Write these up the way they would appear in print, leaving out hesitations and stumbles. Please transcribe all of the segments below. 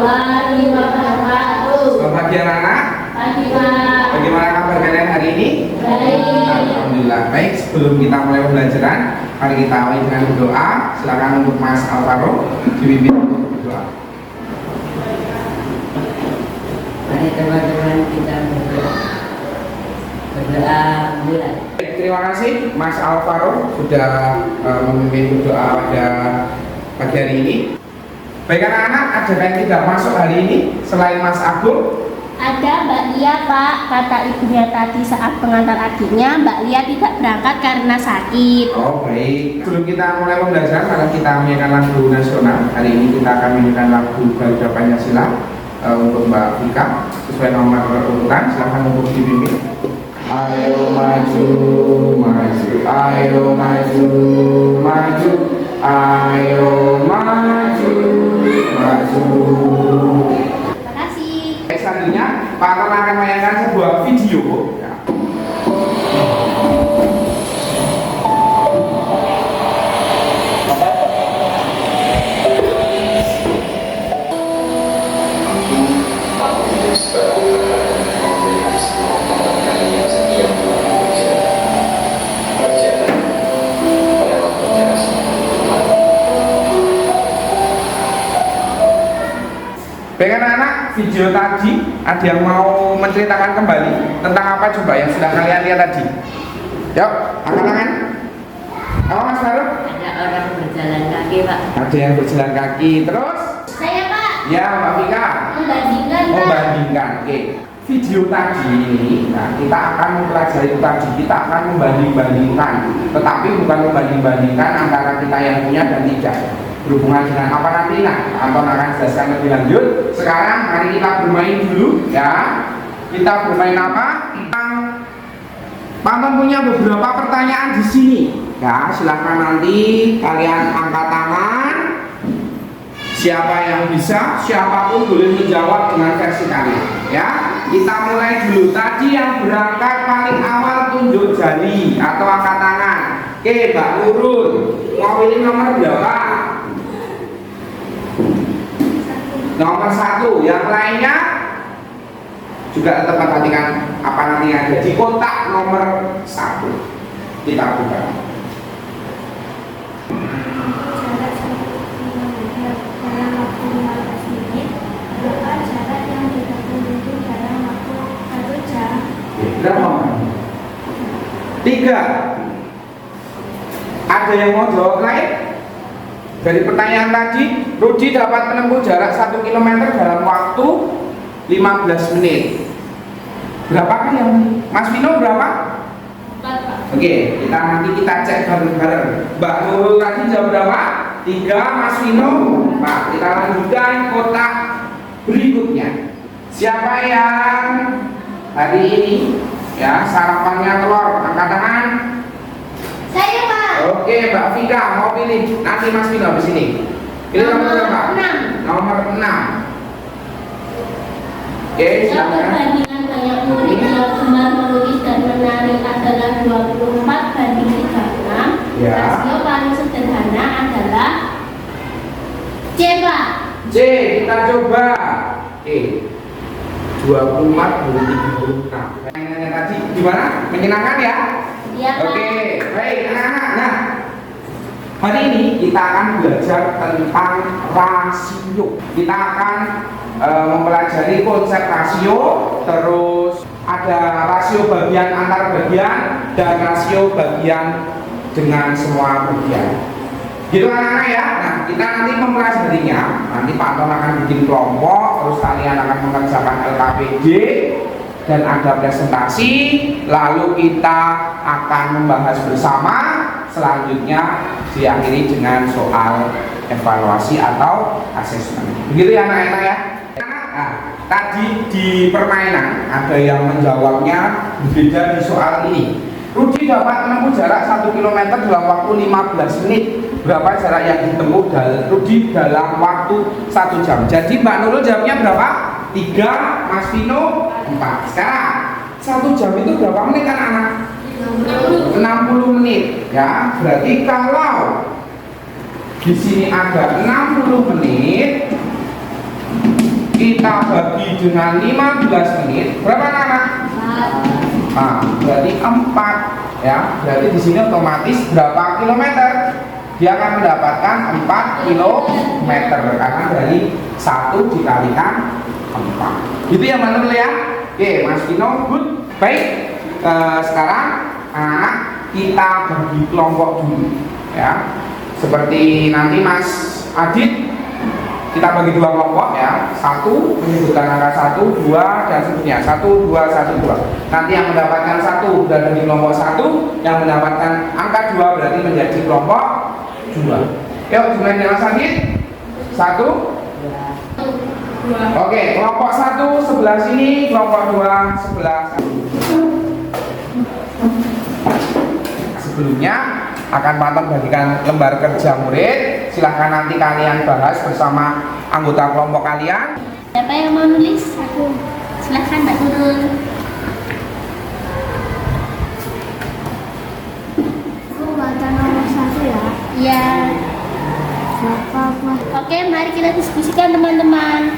warahmatullahi wabarakatuh. Selamat pagi anak-anak. Pagi Pak. Bagaimana kabar kalian hari ini? Baik. Alhamdulillah baik. Sebelum kita mulai pembelajaran, mari kita awali dengan berdoa. Silakan untuk Mas Alvaro dipimpin untuk berdoa. Mari teman-teman kita berdoa mulai. Baik, terima kasih Mas Alvaro sudah memimpin berdoa pada pagi hari ini. Baik anak-anak, ada yang tidak masuk hari ini selain Mas Agung? Ada Mbak Lia Pak, kata ibunya tadi saat pengantar adiknya, Mbak Lia tidak berangkat karena sakit. Oh baik. Sebelum kita mulai pembelajaran, maka kita menyanyikan lagu nasional. Hari ini kita akan menyanyikan lagu Garuda Pancasila untuk Mbak Vika sesuai nomor urutan. Silahkan untuk dipimpin. Ayo maju, maju, ayo maju, maju, ayo maju, maju. Terima kasih. Selanjutnya, Pak Anton akan menyanyikan sebuah video. Baik anak-anak, video tadi ada yang mau menceritakan kembali tentang apa coba yang sudah kalian lihat tadi? Yuk, angkat-angkat. Apa Mas Farouk? Ada orang berjalan kaki Pak. Ada yang berjalan kaki, terus? Saya Pak, Ya Mbak Vika. membandingkan Pak. Membandingkan, oke. Video tadi ini, nah, kita akan mempelajari itu tadi, kita akan membanding-bandingkan, tetapi bukan membanding-bandingkan antara kita yang punya dan tidak. Berhubungan dengan apa nanti? Nah, Anton akan jelaskan lebih lanjut. Sekarang mari kita bermain dulu ya. Kita bermain apa? Pak Anton punya beberapa pertanyaan di sini. Ya, silahkan nanti kalian angkat tangan. Siapa yang bisa, siapapun boleh menjawab dengan versi kalian. Ya, kita mulai dulu. Tadi yang berangkat paling awal tunjuk jari atau angkat tangan. Oke, Mbak Nurul, mau pilih nomor berapa? Nomor 1. Yang lainnya juga tetap perhatikan apa nanti ada di kotak nomor 1. Kita buka. Jarak 1 km dalam waktu 15 menit. Berapa jarak yang ditempuh dalam waktu 1 jam? Berapa? 3. Ada yang mau jawab lain? Dari pertanyaan tadi, Rudi dapat menempuh jarak 1 km dalam waktu 15 menit. Berapa kan yang Mas Vino berapa? 4 Pak. Oke, nanti kita cek bareng-bareng. Mbak Nurul tadi jawab berapa? 3, Mas Vino 4. Kita lanjutkan kotak berikutnya. Siapa yang hari ini ya sarapannya telur? Angkat tangan. Saya Pak. Oke, Mbak Vika mau pilih. Nanti Mas Vino di sini. Pilih nomor berapa? 6. Nomor 6. Oke, Yang silakan. perbandingan banyak murid yang gemar melukis dan menari adalah 24 banding 36. Ya. Rasio paling sederhana adalah C Pak. C, kita coba. Oke. 24 dari 36. Yang tadi gimana? Menyenangkan ya? Iya Pak. Oke, baik anak-anak. Nah, hari ini kita akan belajar tentang rasio. Kita akan mempelajari konsep rasio, terus ada rasio bagian antar bagian dan rasio bagian dengan semua bagian. Gitu anak-anak ya. Nah, kita nanti mempelajarinya. Nanti Pak Anton akan bikin kelompok, terus kalian akan mengerjakan LKPD dan ada presentasi, lalu kita akan membahas bersama. Selanjutnya diakhiri dengan soal evaluasi atau asesmen. Begitu ya anak-anak ya. Nah, tadi di permainan ada yang menjawabnya berbeda di soal ini. Rudi dapat menempuh jarak 1 km dalam waktu 15 menit. Berapa jarak yang ditempuh Rudi dalam waktu 1 jam? Jadi Mbak Nurul jawabnya berapa? 3, Mas Vino 4. Sekarang 1 jam itu berapa menit kan anak? 60 menit ya. Berarti kalau di sini ada 60 menit, kita bagi dengan 15 menit, berapa anak? Nah, berarti 4 ya. Berarti di sini otomatis berapa kilometer? Dia akan mendapatkan 4 kilometer karena dari 1 dikalikan 4. Itu yang mana ya? Oke, Mas Vino, good. Baik, sekarang anak kita bagi kelompok dulu ya. Seperti nanti Mas Adit, kita bagi 2 kelompok ya. 1 menyebutkan angka 1, 2 dan seterusnya. 1, 2, 1, 2. Nanti yang mendapatkan 1 berada di kelompok 1, yang mendapatkan angka 2 berarti menjadi kelompok 2. Yuk, jumlahin Mas Adit. 1. Oke, kelompok 1 sebelah sini, kelompok 2 sebelah sini. Sebelumnya akan Pak bagikan lembar kerja murid. Silahkan nanti kalian bahas bersama anggota kelompok kalian. Siapa yang mau nulis? Aku. Silahkan Mbak Nurul. Aku baca nomor 1 ya. Ya. Siapa Pak? Oke, mari kita diskusikan teman-teman.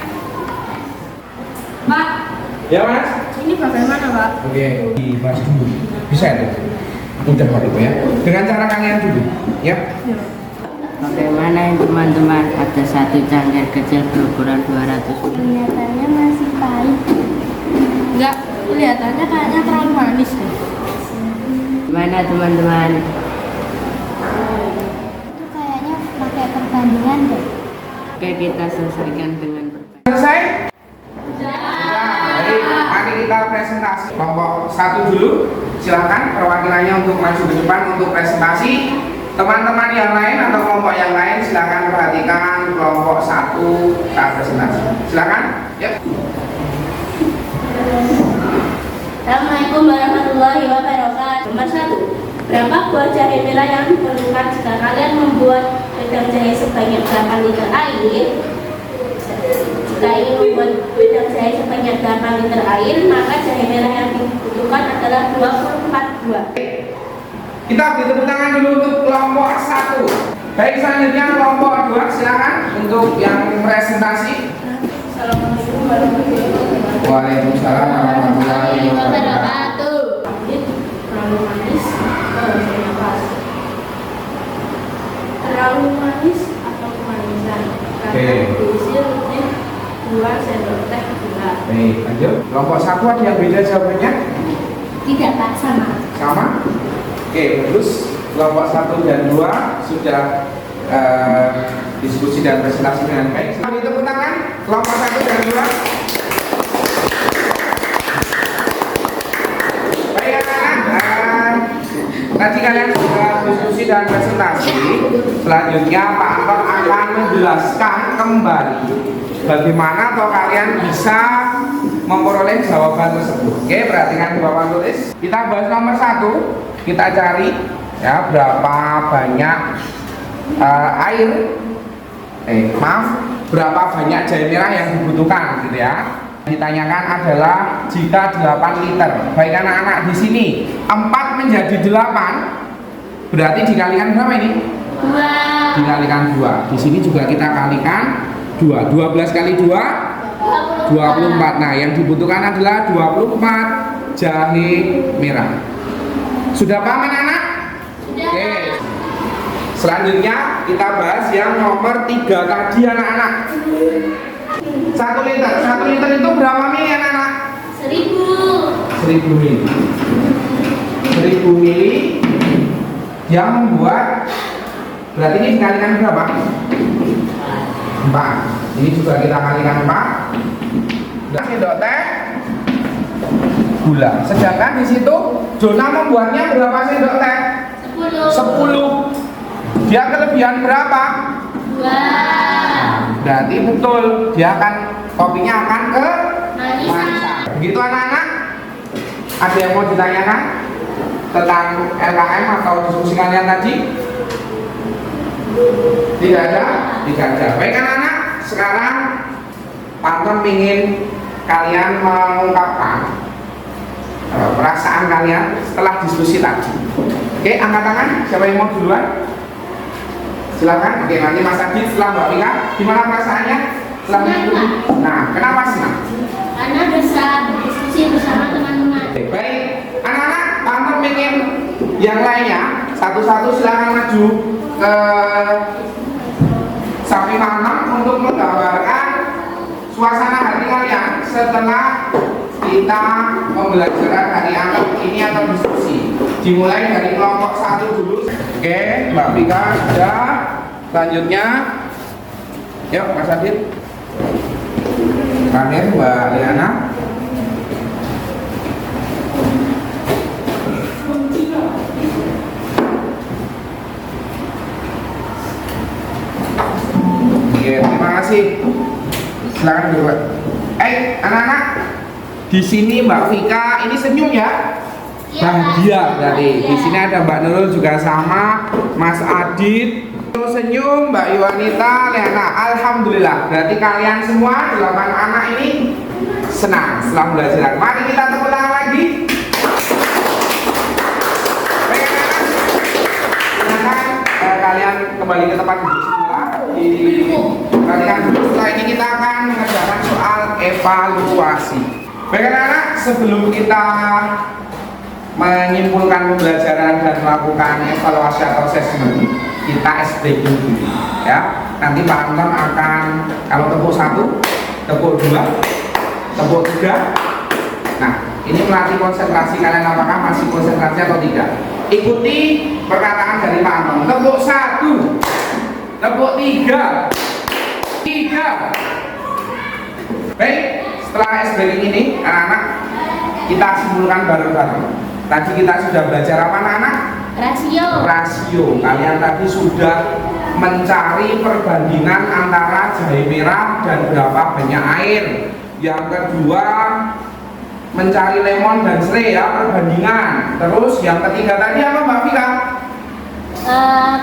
Pak, Ya Mas. ini bagaimana Pak? Oke, dibahas dulu. Bisa ya? Udah Pak Ibu ya. Dengan cara kalian dulu, ya. Bagaimana teman-teman, ada satu cangkir kecil berukuran 200 Kelihatannya masih pahit. Enggak, kelihatannya kayaknya terlalu manis deh. Gimana teman-teman? Itu kayaknya pakai perbandingan deh. Oke, kita selesaikan dengan perbandingan. Selesai? Jadi mari kita presentasi kelompok 1 dulu. Silakan perwakilannya untuk maju ke depan untuk presentasi. Teman-teman yang lain atau kelompok yang lain silakan perhatikan kelompok 1 saat presentasi. Silakan. Ya. Assalamualaikum warahmatullahi wabarakatuh. Nomor 1. Berapa buah jahe merah yang diperlukan jika kalian membuat wedang jahe sebanyak 8 liter air? Jika ingin membuat wedang jahe sebanyak 8 liter air, maka jahe merah yang dibutuhkan adalah 24 buah. Kita beri tepuk tangan dulu untuk kelompok 1. Baik, selanjutnya kelompok 2 silakan untuk yang presentasi. Assalamualaikum warahmatullahi wabarakatuh. Waalaikumsalam warahmatullahi wabarakatuh. Terlalu manis, rasanya pas. Terlalu manis atau kemanisan? Karena diisi rutin 2 sendok teh gula. Baik, lanjut. Kelompok 1 ada yang beda jawabannya? Tidak Pak, sama. Sama? Oke, terus kelompok 1 dan 2 sudah diskusi dan presentasi dengan baik. Selamat tepuk tangan kelompok 1 dan 2. Baik anak-anak, tadi kalian sudah diskusi dan presentasi. Selanjutnya Pak Anton akan menjelaskan kembali bagaimana atau kalian bisa memperoleh jawaban tersebut. Oke, perhatikan Bapak tulis. Kita bahas nomor 1. Kita cari ya berapa banyak berapa banyak jahe merah yang dibutuhkan gitu ya. Ditanyakan adalah jika 8 liter. Baik anak-anak, di sini 4 menjadi 8 berarti dikalikan berapa ini? 2. Dikalikan 2. Di sini juga kita kalikan 2. 12 kali 2 24. Nah, yang dibutuhkan adalah 24 jahe merah. Sudah paham anak-anak? Sudah. Oke. Selanjutnya kita bahas yang nomor 3 tadi anak-anak. 1 liter. 1 liter itu berapa mili anak-anak? 1000. 1000 mili. 1000 mili yang membuat, berarti ini dikalikan berapa? 4. Ini juga kita kalikan 4. Sendok teh gula. Sedangkan di situ Jona membuatnya berapa sendok teh? 10. Dia kelebihan berapa? 2. Berarti betul dia akan kopinya akan ke Manisan. Begitu anak-anak? Ada yang mau ditanyakan tentang LKM atau diskusi kalian tadi? Tidak ada? Tidak ada. Baik anak-anak, sekarang Panton ingin kalian mengungkapkan perasaan kalian setelah diskusi tadi. Oke, angkat tangan. Siapa yang mau duluan? Silakan. Oke, nanti Mas Adit setelah Mbak Mika. Gimana perasaannya setelah diskusi? Nah, kenapa sih? bisa berdiskusi bersama teman-teman. Baik, anak-anak, pantau pengen yang lainnya satu-satu silakan maju ke samping mana untuk menggambarkan suasana hati kalian setelah kita pembelajaran hari angka ini atau diskusi. Dimulai dari kelompok 1 dulu. Oke, Mbak Vika sudah. Selanjutnya, yuk Mas Adit. Terakhir Mbak Liana. Oke, terima kasih. Silakan berdua. Anak-anak, di sini Mbak Vika ini senyum ya. Bahagia berarti. Di sini ada Mbak Nurul juga sama, Mas Adit. Senyum Mbak Yuanita, Leana. Alhamdulillah. Berarti kalian semua 8 anak ini senang setelah belajar. Mari kita tepuk tangan lagi. Baik anak-anak, silakan kalian kembali ke tempat duduk semula. Perhatikan dulu. Setelah ini kita akan mengerjakan soal evaluasi. Baik anak-anak, sebelum kita menyimpulkan pembelajaran dan melakukan evaluasi atau assessment, kita SBQ dulu ya. Nanti Pak Anton akan, kalau tepuk 1, tepuk 2, tepuk 3. Nah, ini melatih konsentrasi kalian, apakah masih konsentrasi atau tidak. Ikuti perkataan dari Pak Anton. Tepuk 1, tepuk 3, 3. Baik, setelah SBQ ini anak-anak, kita simpulkan bareng-bareng. Tadi kita sudah belajar apa anak-anak? Rasio. Kalian tadi sudah mencari perbandingan antara jahe merah dan berapa banyak air. Yang kedua, mencari lemon dan serai ya, perbandingan. Terus yang ketiga tadi apa Mbak Vika?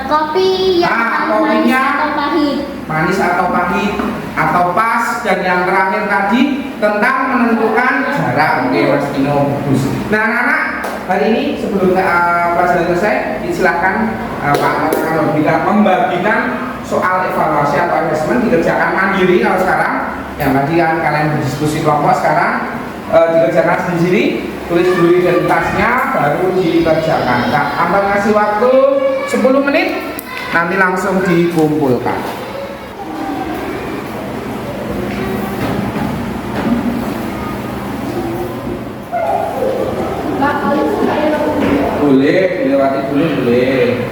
Kopi yang kopinya manis atau pahit. Manis atau pahit atau pas. Dan yang terakhir tadi tentang menentukan jarak. Oke Mas Dino, bagus. Nah anak-anak, hari ini sebelum pelajaran selesai, silakan Pak kalau kita membagikan soal evaluasi atau assessment dikerjakan mandiri. Kalau sekarang yang tadi kan kalian berdiskusi kelompok, sekarang dikerjakan sendiri, tulis dulu identitasnya baru dikerjakan. Nah, Ampun ngasih waktu 10 menit, nanti langsung dikumpulkan. Boleh, dilewati dulu boleh.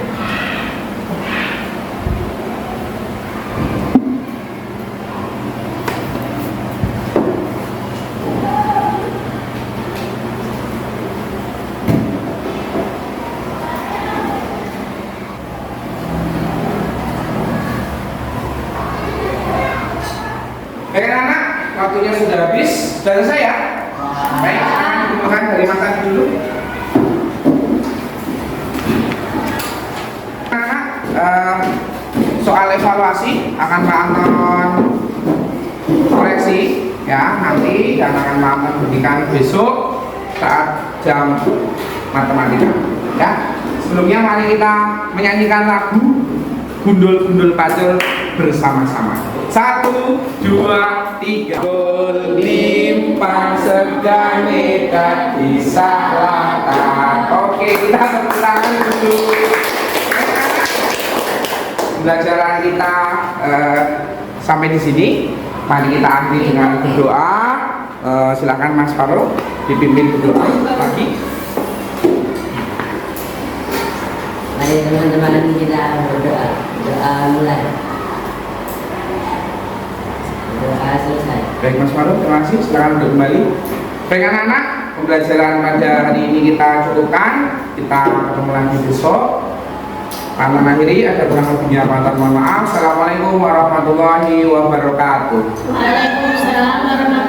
Baik anak, waktunya sudah habis. Sudah selesai ya? Baik, dikumpulkan dari Mas Adi dulu. Soal evaluasi akan Pak Anton koreksi ya nanti, dan akan Pak Anton berikan besok saat jam matematika ya. Sebelumnya mari kita menyanyikan lagu Gundul-Gundul Pacul bersama-sama. 1, 2, 3. Limpang segane dadi salatan. Oke, kita tepuk tangan dulu. Pembelajaran kita sampai di sini. Mari kita akhiri dengan berdoa. Silakan Mas Farouk dipimpin berdoa lagi. Mari teman-teman kita berdoa. Doa mulai. Doa selesai. Baik Mas Farouk, terima kasih. Silakan duduk kembali. Baik anak-anak, pembelajaran pada hari ini kita cukupkan. Kita ketemu lagi besok. Karena akhiri ada kurang lebihnya, mohon maaf. Assalamualaikum warahmatullahi wabarakatuh. Waalaikumsalam warahmatullahi wabarakatuh.